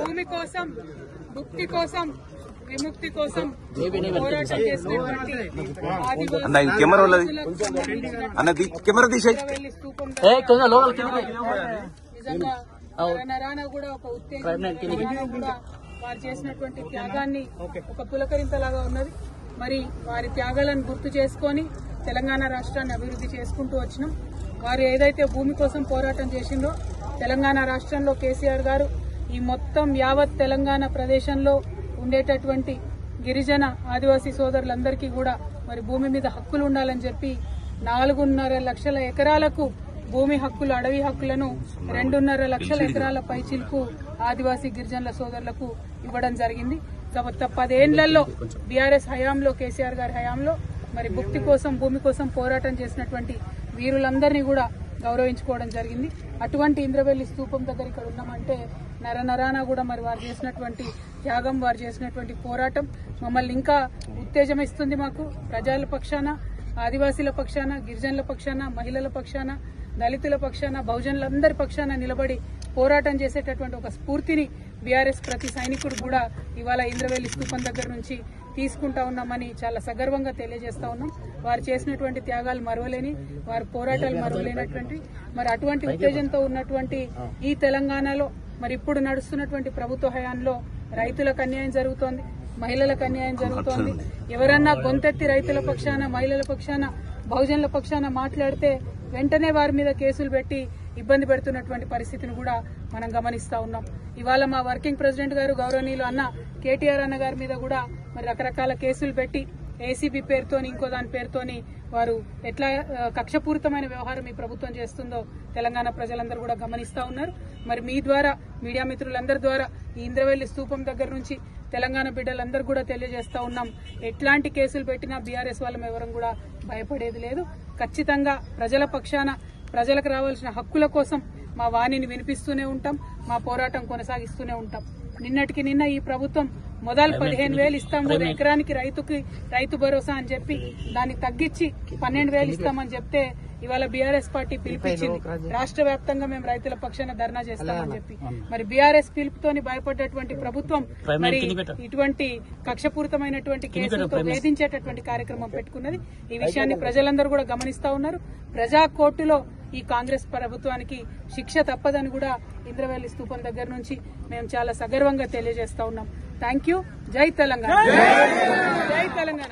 భూమి కోసం, ముక్తి కోసం, విముక్తి కోసం పోరాటం చేసినటువంటి ఇంద్రవెల్లి స్తూపం నిజంగా నరాన కూడా ఒక ఉత్తేజం కూడా వారు చేసినటువంటి త్యాగాన్ని ఒక పులకరింతలాగా ఉన్నది. మరి వారి త్యాగాలను గుర్తు చేసుకొని తెలంగాణ రాష్ట్రాన్ని అభివృద్ధి చేసుకుంటూ వచ్చినాం. వారు ఏదైతే భూమి కోసం పోరాటం చేసిందో తెలంగాణ రాష్ట్రంలో కేసీఆర్ గారు ఈ మొత్తం యావత్ తెలంగాణ ప్రదేశంలో ఉండేటటువంటి గిరిజన ఆదివాసీ సోదరులందరికీ కూడా మరి భూమి మీద హక్కులు ఉండాలని చెప్పి 4.5 లక్షల ఎకరాలకు భూమి హక్కులు, అడవి హక్కులను 2.5 లక్షల ఎకరాల పైచిలకు ఆదివాసీ గిరిజనుల సోదరులకు ఇవ్వడం జరిగింది. గత 10 ఏళ్లలో బీఆర్ఎస్ హయాంలో, కేసీఆర్ గారి హయాంలో మరి భుక్తి కోసం, భూమి కోసం పోరాటం చేసినటువంటి వీరులందరినీ కూడా గౌరవించుకోవడం జరిగింది. అటువంటి ఇంద్రవెల్లి స్తూపం దగ్గర ఇక్కడ ఉన్నామంటే నరనరాన కూడా మరి వారు చేసినటువంటి త్యాగం, వారు చేసినటువంటి పోరాటం మమ్మల్ని ఇంకా ఉత్తేజమిస్తుంది. మాకు ప్రజల పక్షాన, ఆదివాసీల పక్షాన, గిరిజనుల పక్షాన, మహిళల పక్షాన, దళితుల పక్షాన, బహుజనులందరి పక్షాన నిలబడి పోరాటం చేసేటటువంటి ఒక స్ఫూర్తిని బీఆర్ఎస్ ప్రతి సైనికుడు కూడా ఇవాళ ఇంద్రవెల్లి స్తూపం దగ్గర నుంచి తీసుకుంటా ఉన్నామని చాలా సగర్వంగా తెలియజేస్తా ఉన్నాం. వారు చేసినటువంటి త్యాగాలు మరువలేని, వారి పోరాటాలు మరువలేనటువంటి మరి అటువంటి ఉత్తేజంతో ఉన్నటువంటి ఈ తెలంగాణలో మరి ఇప్పుడు నడుస్తున్నటువంటి ప్రభుత్వ హయాంలో రైతులకు అన్యాయం జరుగుతోంది, మహిళలకు అన్యాయం జరుగుతోంది. ఎవరన్నా గొంతెత్తి రైతుల పక్షాన, మహిళల పక్షాన, బహుజనుల పక్షాన మాట్లాడితే వెంటనే వారి మీద కేసులు పెట్టి ఇబ్బంది పెడుతున్నటువంటి పరిస్థితిని కూడా మనం గమనిస్తా ఉన్నాం. ఇవాళ మా వర్కింగ్ ప్రెసిడెంట్ గారు గౌరవనీయులు అన్న కేటీఆర్ అన్న గారి మీద కూడా మరి రకరకాల కేసులు పెట్టి ఏసీబీ పేరుతోని, ఇంకో దాని పేరుతోని వారు ఎట్లా కక్షపూరితమైన వ్యవహారం ఈ ప్రభుత్వం చేస్తుందో తెలంగాణ ప్రజలందరూ కూడా గమనిస్తా ఉన్నారు. మరి మీ ద్వారా, మీడియా మిత్రులందరి ద్వారా ఈ ఇంద్రవెల్లి స్తూపం దగ్గర నుంచి తెలంగాణ బిడ్డలందరూ కూడా తెలియజేస్తా ఉన్నాం. ఎట్లాంటి కేసులు పెట్టినా బీఆర్ఎస్ వాళ్ళం ఎవరం కూడా భయపడేది లేదు. ఖచ్చితంగా ప్రజల పక్షాన, ప్రజలకు రావాల్సిన హక్కుల కోసం మా వాణిని వినిపిస్తూనే ఉంటాం, మా పోరాటం కొనసాగిస్తూనే ఉంటాం. నిన్నటికి నిన్న ఈ ప్రభుత్వం మొదలు 15,000 ఇస్తాం ఎకరానికి రైతు భరోసా అని చెప్పి దాన్ని తగ్గించి 12,000 ఇస్తామని చెప్తే ఇవాళ బీఆర్ఎస్ పార్టీ పిలిపించింది. రాష్ట్ర వ్యాప్తంగా మేము రైతుల పక్షాన ధర్నా చేస్తామని చెప్పి మరి బీఆర్ఎస్ పిలుపుతోని భయపడ్డటువంటి ప్రభుత్వం మరి ఇటువంటి కక్షపూరితమైనటువంటి కేసులతో వేధించేటటువంటి కార్యక్రమం పెట్టుకున్నది. ఈ విషయాన్ని ప్రజలందరూ కూడా గమనిస్తా ఉన్నారు. ప్రజా కోర్టులో ఈ కాంగ్రెస్ ప్రభుత్వానికి శిక్ష తప్పదని కూడా ఇంద్రవెల్లి స్తూపం దగ్గర నుంచి మేము చాలా సగర్వంగా తెలియజేస్తా ఉన్నాం. Thank you. జై తెలంగాణ. జై తెలంగాణ.